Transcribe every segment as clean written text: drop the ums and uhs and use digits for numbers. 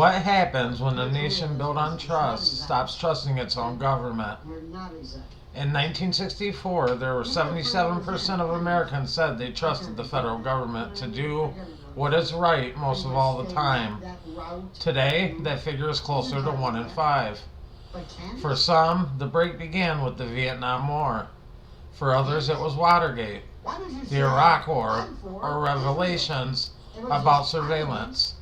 What happens when a nation built on trust stops trusting its own government? In 1964, there were 77% of Americans said they trusted the federal government to do what is right most of all the time. Today, that figure is closer to 1 in 5. For some, the break began with the Vietnam War. For others, it was Watergate, the Iraq War, or revelations about surveillance.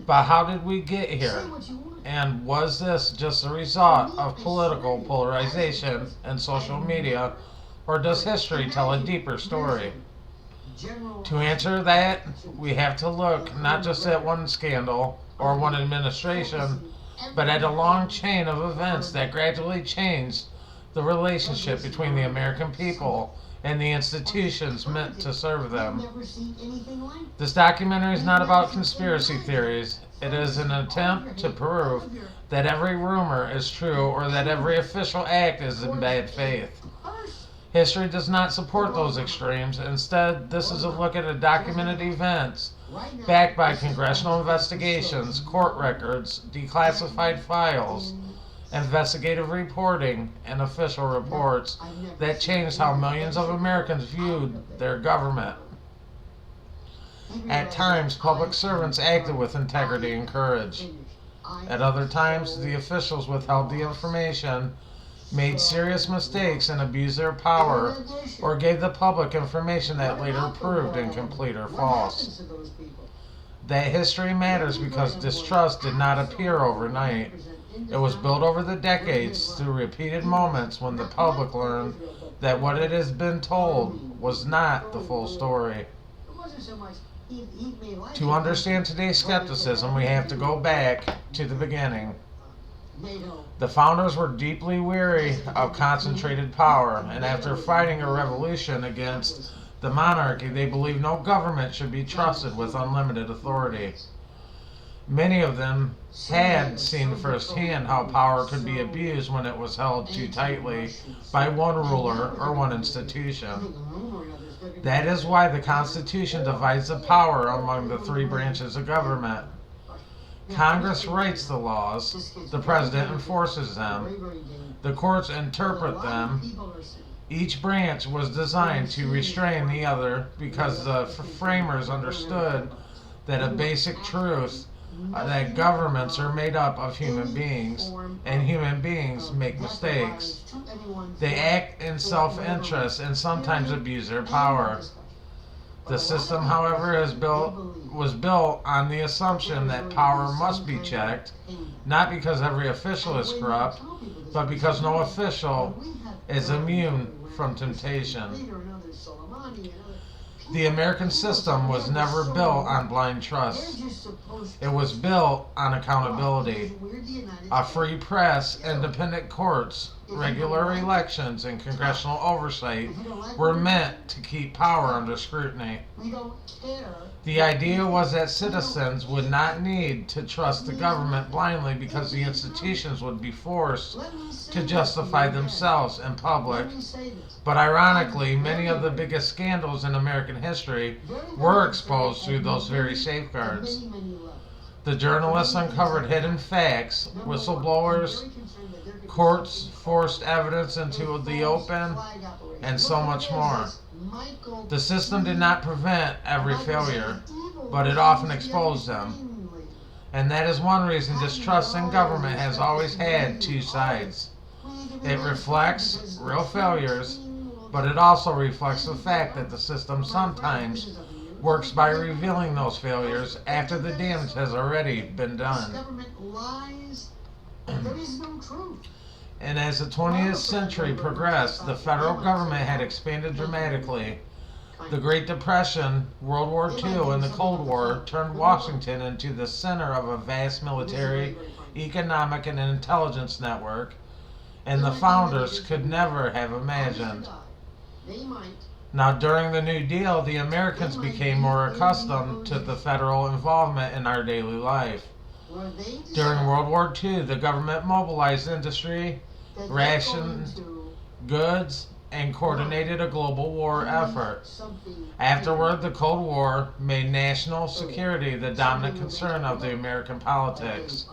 But how did we get here? And was this just a result of political polarization and social media, or does history tell a deeper story? To answer that, we have to look not just at one scandal or one administration, but at a long chain of events that gradually changed the relationship between the American people and the institutions meant to serve them. This documentary is not about conspiracy theories. It is an attempt to prove that every rumor is true or that every official act is in bad faith. History does not support those extremes. Instead, this is a look at documented events backed by congressional investigations, court records, declassified files, investigative reporting, and official reports that changed how millions of Americans viewed their government. At times, public servants acted with integrity and courage. At other times, the officials withheld the information, made serious mistakes, and abused their power, or gave the public information that later proved incomplete or false. That history matters because distrust did not appear overnight. It was built over the decades through repeated moments when the public learned that what it has been told was not the full story. To understand today's skepticism, we have to go back to the beginning. The founders were deeply weary of concentrated power, and after fighting a revolution against the monarchy, they believed no government should be trusted with unlimited authority. Many of them had seen firsthand how power could be abused when it was held too tightly by one ruler or one institution. That is why the Constitution divides the power among the three branches of government. Congress writes the laws, the president enforces them, the courts interpret them. Each branch was designed to restrain the other because the framers understood that a basic truth that governments are made up of human beings, and human beings make mistakes. They act in self-interest and sometimes abuse their power. The system, however, was built on the assumption that power must be checked, not because every official is corrupt, but because no official is immune from temptation. The American system was never built on blind trust. It was built on accountability. A free press, independent courts, regular elections, and congressional oversight were meant to keep power under scrutiny. The idea was that citizens would not need to trust the government blindly because the institutions would be forced to justify themselves in public. But ironically, many of the biggest scandals in American history were exposed through those very safeguards. The journalists uncovered hidden facts, whistleblowers, courts forced evidence into the open, and so much more. The system did not prevent every failure, but it often exposed them. And that is one reason distrust in government has always had two sides. It reflects real failures, but it also reflects the fact that the system sometimes works by revealing those failures after the damage has already been done. And as the 20th century progressed, the federal government had expanded dramatically. The Great Depression, World War II, and the Cold War turned Washington into the center of a vast military, economic, and intelligence network, and the founders could never have imagined. Now, during the New Deal, the Americans became more accustomed to the federal involvement in our daily life. During World War II, the government mobilized industry, rationed goods, and coordinated a global war effort. Afterward, the Cold War made national security the dominant concern of the American politics.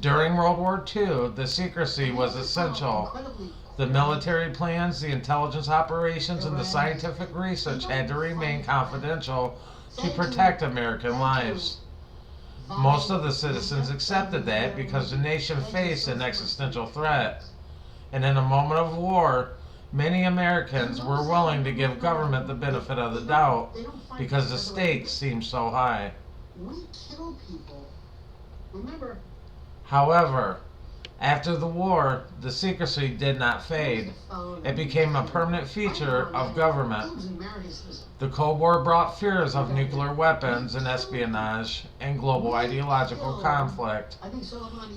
During World War II, the secrecy was essential. The military plans, the intelligence operations, and the scientific research had to remain confidential to protect American lives. Most of the citizens accepted that because the nation faced an existential threat. And in a moment of war, many Americans were willing to give government the benefit of the doubt because the stakes seemed so high. However, after the war, the secrecy did not fade. It became a permanent feature of government. The Cold War brought fears of nuclear weapons and espionage and global ideological conflict.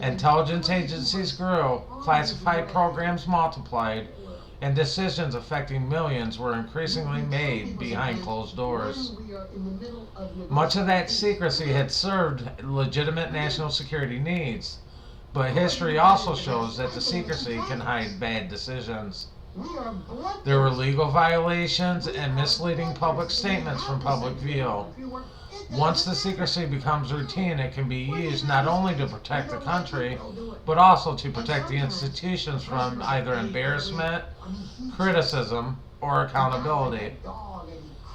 Intelligence agencies grew, classified programs multiplied, and decisions affecting millions were increasingly made behind closed doors. Much of that secrecy had served legitimate national security needs, but history also shows that the secrecy can hide bad decisions. There were legal violations and misleading public statements from public view. Once the secrecy becomes routine, it can be used not only to protect the country, but also to protect the institutions from either embarrassment, criticism, or accountability.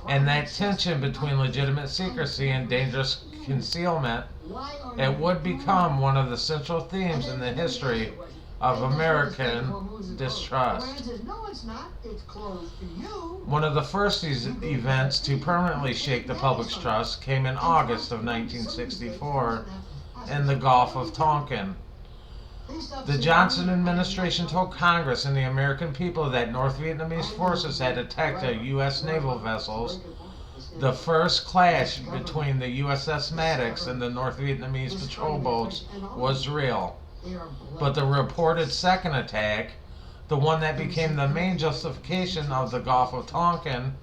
And that tension between legitimate secrecy and dangerous concealment, it would become one of the central themes in the history of American distrust. One of the first events to permanently shake the public's trust came in August of 1964 in the Gulf of Tonkin. The Johnson administration told Congress and the American people that North Vietnamese forces had attacked U.S. naval vessels. The first clash between the USS Maddox and the North Vietnamese patrol boats was real. But the reported second attack, the one that became the main justification of the Gulf of Tonkin,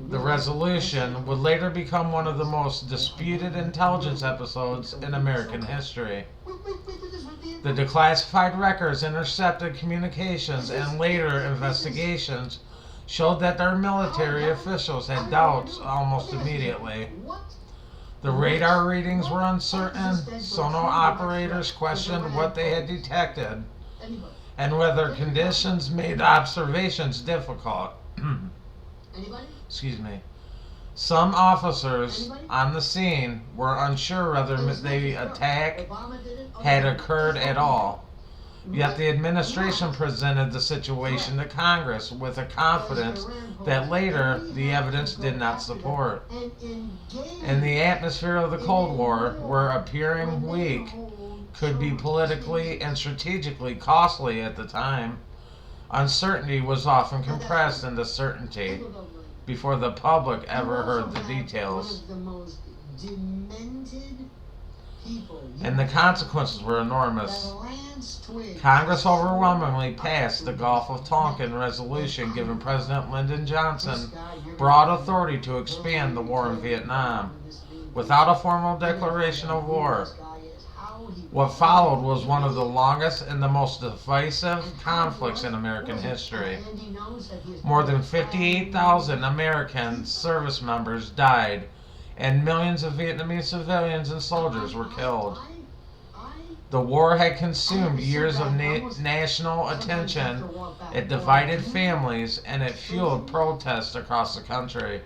the resolution, would later become one of the most disputed intelligence episodes in American history. The declassified records, intercepted communications, and later investigations showed that their military officials had doubts almost immediately. The radar readings were uncertain, sonar operators questioned what they had detected, and weather conditions made observations difficult. Excuse me. Some officers on the scene were unsure whether the attack had occurred at all. Yet the administration presented the situation to Congress with a confidence that later the evidence did not support. In the atmosphere of the Cold War, where appearing weak could be politically and strategically costly at the time, uncertainty was often compressed into certainty before the public ever heard the details. And the consequences were enormous. Congress overwhelmingly passed the Gulf of Tonkin resolution, giving President Lyndon Johnson broad authority to expand the war in Vietnam, without a formal declaration of war. What followed was one of the longest and the most divisive conflicts in American history. More than 58,000 American service members died, and millions of Vietnamese civilians and soldiers were killed. The war had consumed years of national attention, it divided families, and it fueled protests across the country.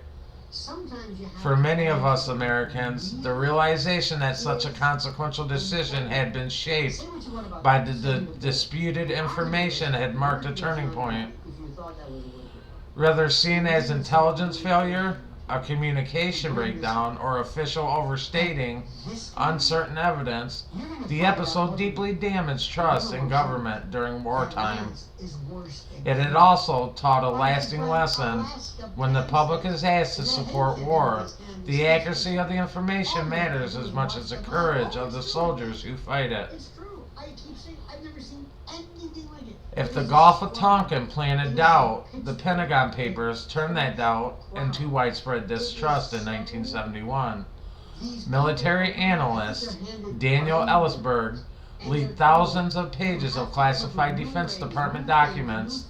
For many of us Americans, the realization that such a consequential decision had been shaped by the disputed information had marked a turning point. Whether seen as intelligence failure, a communication breakdown, or official overstating uncertain evidence, the episode deeply damaged trust in government during wartime. It had also taught a lasting lesson. When the public is asked to support war, the accuracy of the information matters as much as the courage of the soldiers who fight it. If the Gulf of Tonkin planted doubt, the Pentagon Papers turned that doubt into widespread distrust in 1971. Military analyst Daniel Ellisberg leaked thousands of pages of classified Defense Department documents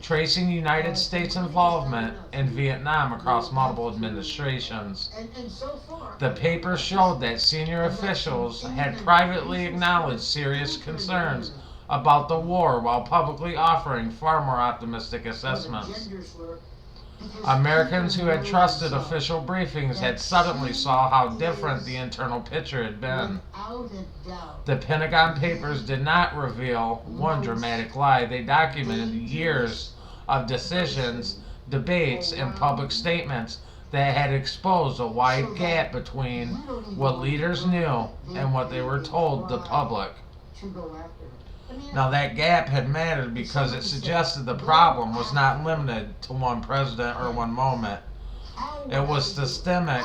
tracing United States involvement in Vietnam across multiple administrations. The paper showed that senior officials had privately acknowledged serious concerns about the war while publicly offering far more optimistic assessments. Americans who had trusted official briefings had suddenly saw how different the internal picture had been. The Pentagon Papers did not reveal one dramatic lie. They documented years of decisions, debates, and public statements that had exposed a wide gap between what leaders knew and what they were told the public. Now, that gap had mattered because it suggested the problem was not limited to one president or one moment. It was systemic,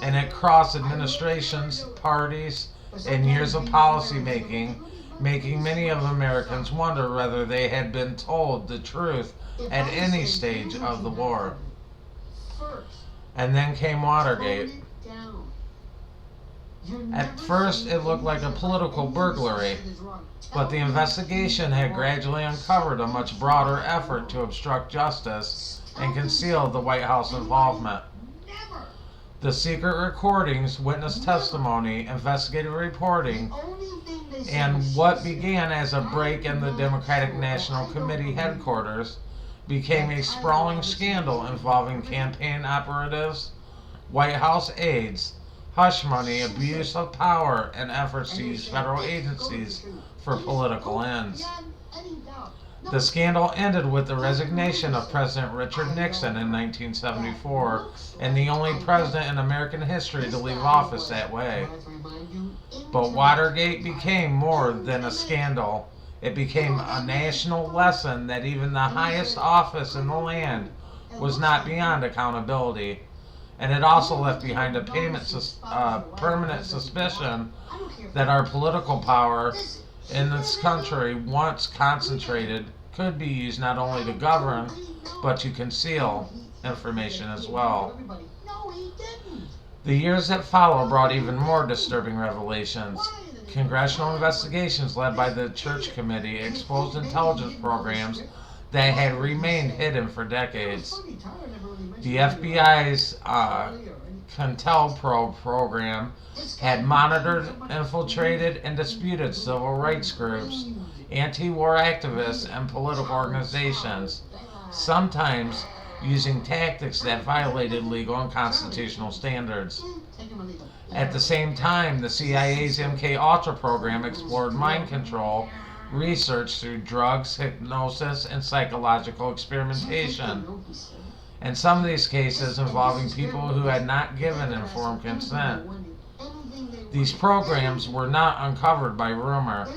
and it crossed administrations, parties, and years of policy making many of Americans wonder whether they had been told the truth at any stage of the war. And then came Watergate. At first, it looked like a political burglary, but the investigation had gradually uncovered a much broader effort to obstruct justice and conceal the White House involvement. The secret recordings, witness testimony, investigative reporting, and what began as a break in the Democratic National Committee headquarters became a sprawling scandal involving campaign operatives, White House aides, hush money, abuse of power, and efforts to use federal agencies for political ends. The scandal ended with the resignation of President Richard Nixon in 1974, and the only president in American history to leave office that way. But Watergate became more than a scandal. It became a national lesson that even the highest office in the land was not beyond accountability. And it also left behind a permanent suspicion that our political power in this country, once concentrated, could be used not only to govern, but to conceal information as well. The years that followed brought even more disturbing revelations. Congressional investigations led by the Church Committee exposed intelligence programs that had remained hidden for decades. The FBI's COINTELPRO program had monitored, infiltrated, and disputed civil rights groups, anti-war activists, and political organizations, sometimes using tactics that violated legal and constitutional standards. At the same time, the CIA's MKUltra program explored mind control research through drugs, hypnosis, and psychological experimentation. And some of these cases involving people who had not given informed consent. These programs were not uncovered by rumor.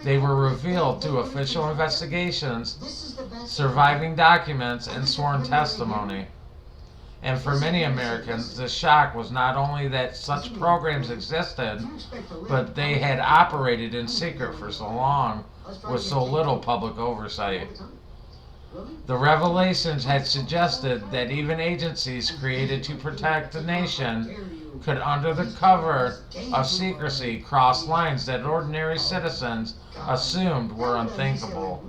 They were revealed through official investigations, surviving documents, and sworn testimony. And for many Americans, the shock was not only that such programs existed, but they had operated in secret for so long, with so little public oversight. The revelations had suggested that even agencies created to protect the nation could, under the cover of secrecy, cross lines that ordinary citizens assumed were unthinkable.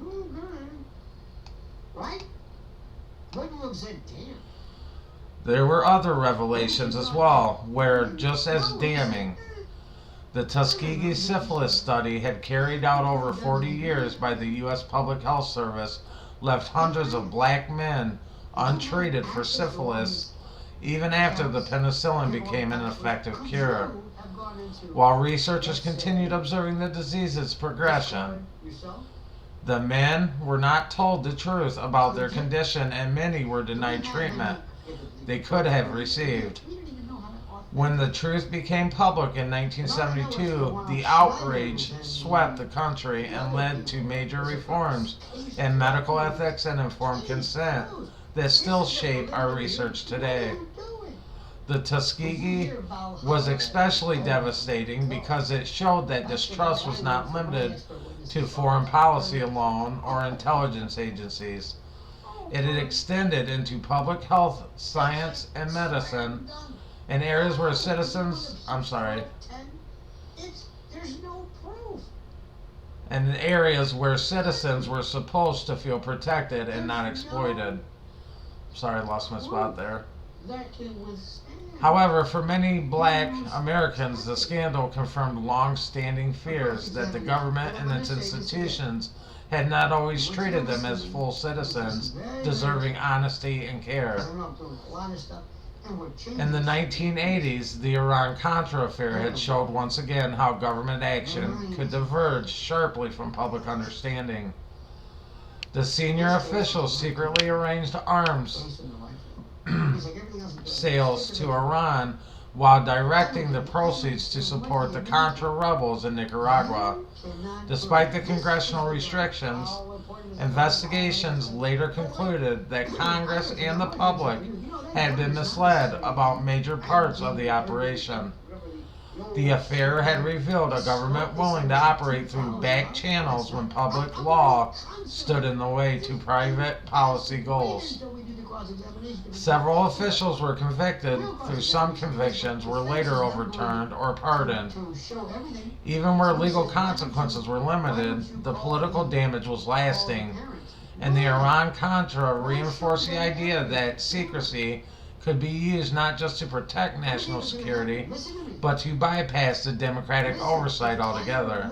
There were other revelations as well, where, just as damning, the Tuskegee Syphilis Study had carried out over 40 years by the U.S. Public Health Service left hundreds of black men untreated for syphilis even after the penicillin became an effective cure, while researchers continued observing the disease's progression. The men were not told the truth about their condition, and many were denied treatment they could have received. When the truth became public in 1972, the outrage swept the country and led to major reforms in medical ethics and informed consent that still shape our research today. The Tuskegee was especially devastating because it showed that distrust was not limited to foreign policy alone or intelligence agencies. It had extended into public health, science, and medicine, in areas where citizens, There's no proof. and in areas where citizens were supposed to feel protected and not exploited. Sorry, I lost my spot there. However, for many black Americans, the scandal confirmed long-standing fears that the government and its institutions had not always treated them as full citizens, deserving honesty and care. In the 1980s, the Iran-Contra affair had showed once again how government action could diverge sharply from public understanding. The senior officials secretly arranged arms sales to Iran while directing the proceeds to support the Contra rebels in Nicaragua. Despite the congressional restrictions, investigations later concluded that Congress and the public had been misled about major parts of the operation. The affair had revealed a government willing to operate through back channels when public law stood in the way to private policy goals. Several officials were convicted, though some convictions were later overturned or pardoned. Even where legal consequences were limited, the political damage was lasting, and the Iran-Contra reinforced the idea that secrecy could be used not just to protect national security, but to bypass the democratic oversight altogether.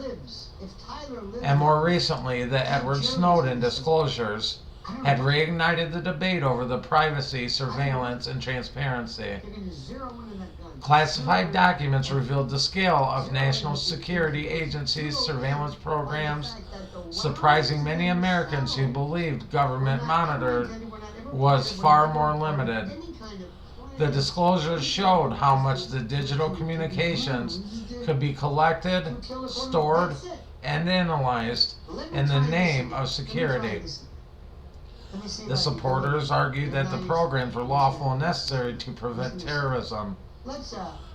And more recently, the Edward Snowden disclosures had reignited the debate over the privacy, surveillance, and transparency. Classified documents revealed the scale of national security agencies' surveillance programs, surprising many Americans who believed government monitored was far more limited. The disclosures showed how much the digital communications could be collected, stored, and analyzed in the name of security. The supporters argued that the programs were lawful and necessary to prevent terrorism.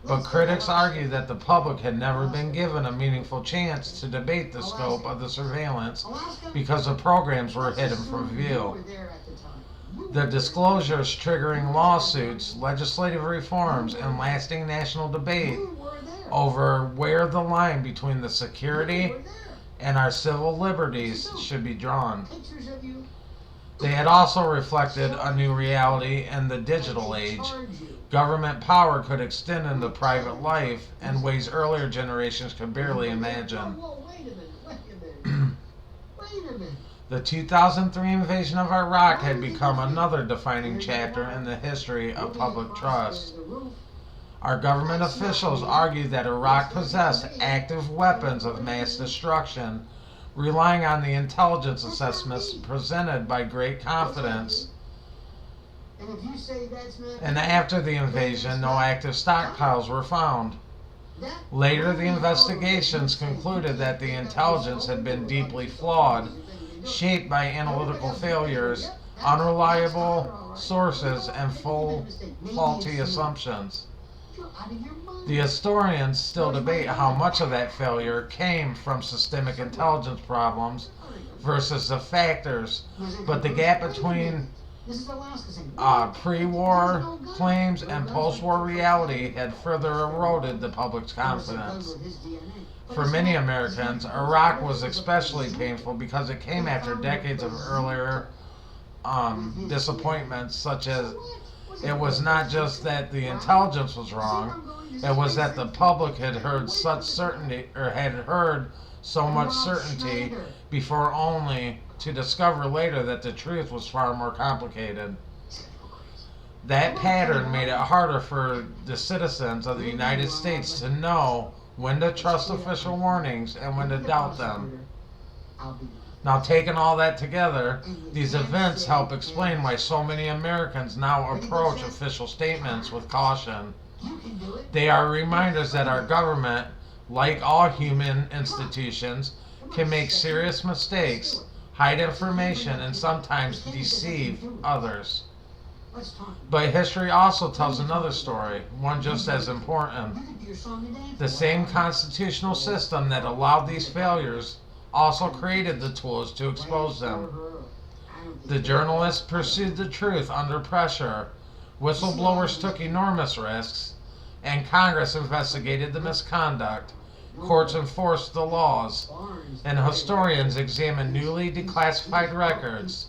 But critics argued that the public had never been given a meaningful chance to debate the scope of the surveillance because the programs were hidden from view. The disclosures triggering lawsuits, legislative reforms, and lasting national debate over where the line between the security and our civil liberties should be drawn. They had also reflected a new reality in the digital age. Government power could extend into private life in ways earlier generations could barely imagine. The 2003 invasion of Iraq had become another defining chapter in the history of public trust. Our government officials argued that Iraq possessed active weapons of mass destruction, relying on the intelligence assessments presented by great confidence. And after the invasion, no active stockpiles were found. Later, the investigations concluded that the intelligence had been deeply flawed, shaped by analytical failures, unreliable sources, and faulty assumptions. The historians still debate how much of that failure came from systemic intelligence problems versus the factors, but the gap between pre-war claims and post-war reality had further eroded the public's confidence. For many Americans, Iraq was especially painful because it came after decades of earlier disappointments, such as it was not just that the intelligence was wrong, it was that the public had heard such certainty, or had heard so much certainty before, only to discover later that the truth was far more complicated. That pattern made it harder for the citizens of the United States to know when to trust official warnings and when to doubt them. Now, taking all that together, these events help explain why so many Americans now approach official statements with caution. They are reminders that our government, like all human institutions, can make serious mistakes, hide information, and sometimes deceive others. But history also tells another story, one just as important. The same constitutional system that allowed these failures also created the tools to expose them. The journalists pursued the truth under pressure, whistleblowers took enormous risks, and Congress investigated the misconduct, courts enforce the laws, and historians examine newly declassified records.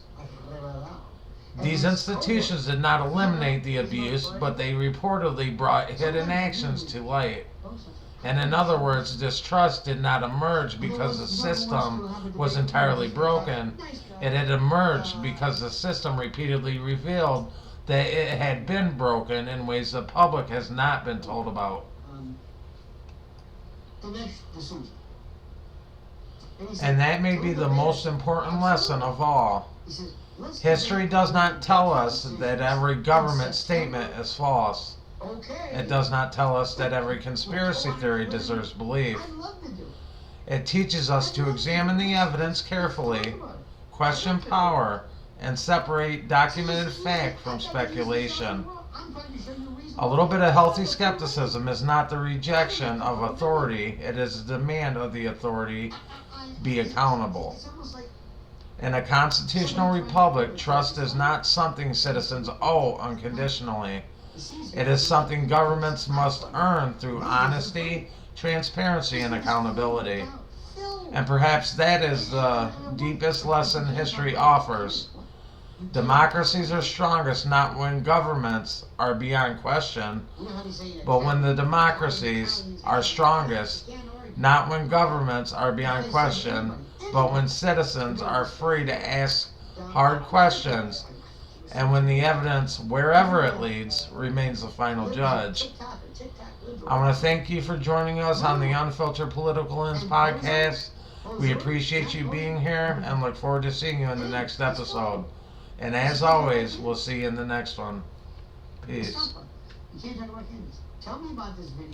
These institutions did not eliminate the abuse, but they reportedly brought hidden actions to light. And in other words, distrust did not emerge because the system was entirely broken. It had emerged because the system repeatedly revealed that it had been broken in ways the public has not been told about. And that may be the most important lesson of all. History does not tell us that every government statement is false. It does not tell us that every conspiracy theory deserves belief. It teaches us to examine the evidence carefully, question power, and separate documented fact from speculation. A little bit of healthy skepticism is not the rejection of authority, it is the demand of the authority be accountable. In a constitutional republic, trust is not something citizens owe unconditionally. It is something governments must earn through honesty, transparency, and accountability. And perhaps that is the deepest lesson history offers. Democracies are strongest not when governments are beyond question, but when the democracies are strongest not when governments are beyond question, but when citizens are free to ask hard questions, and when the evidence, wherever it leads, remains the final judge. I want to thank you for joining us on the Unfiltered Political Lens podcast. We appreciate you being here and look forward to seeing you in the next episode. And as always, we'll see you in the next one. Peace.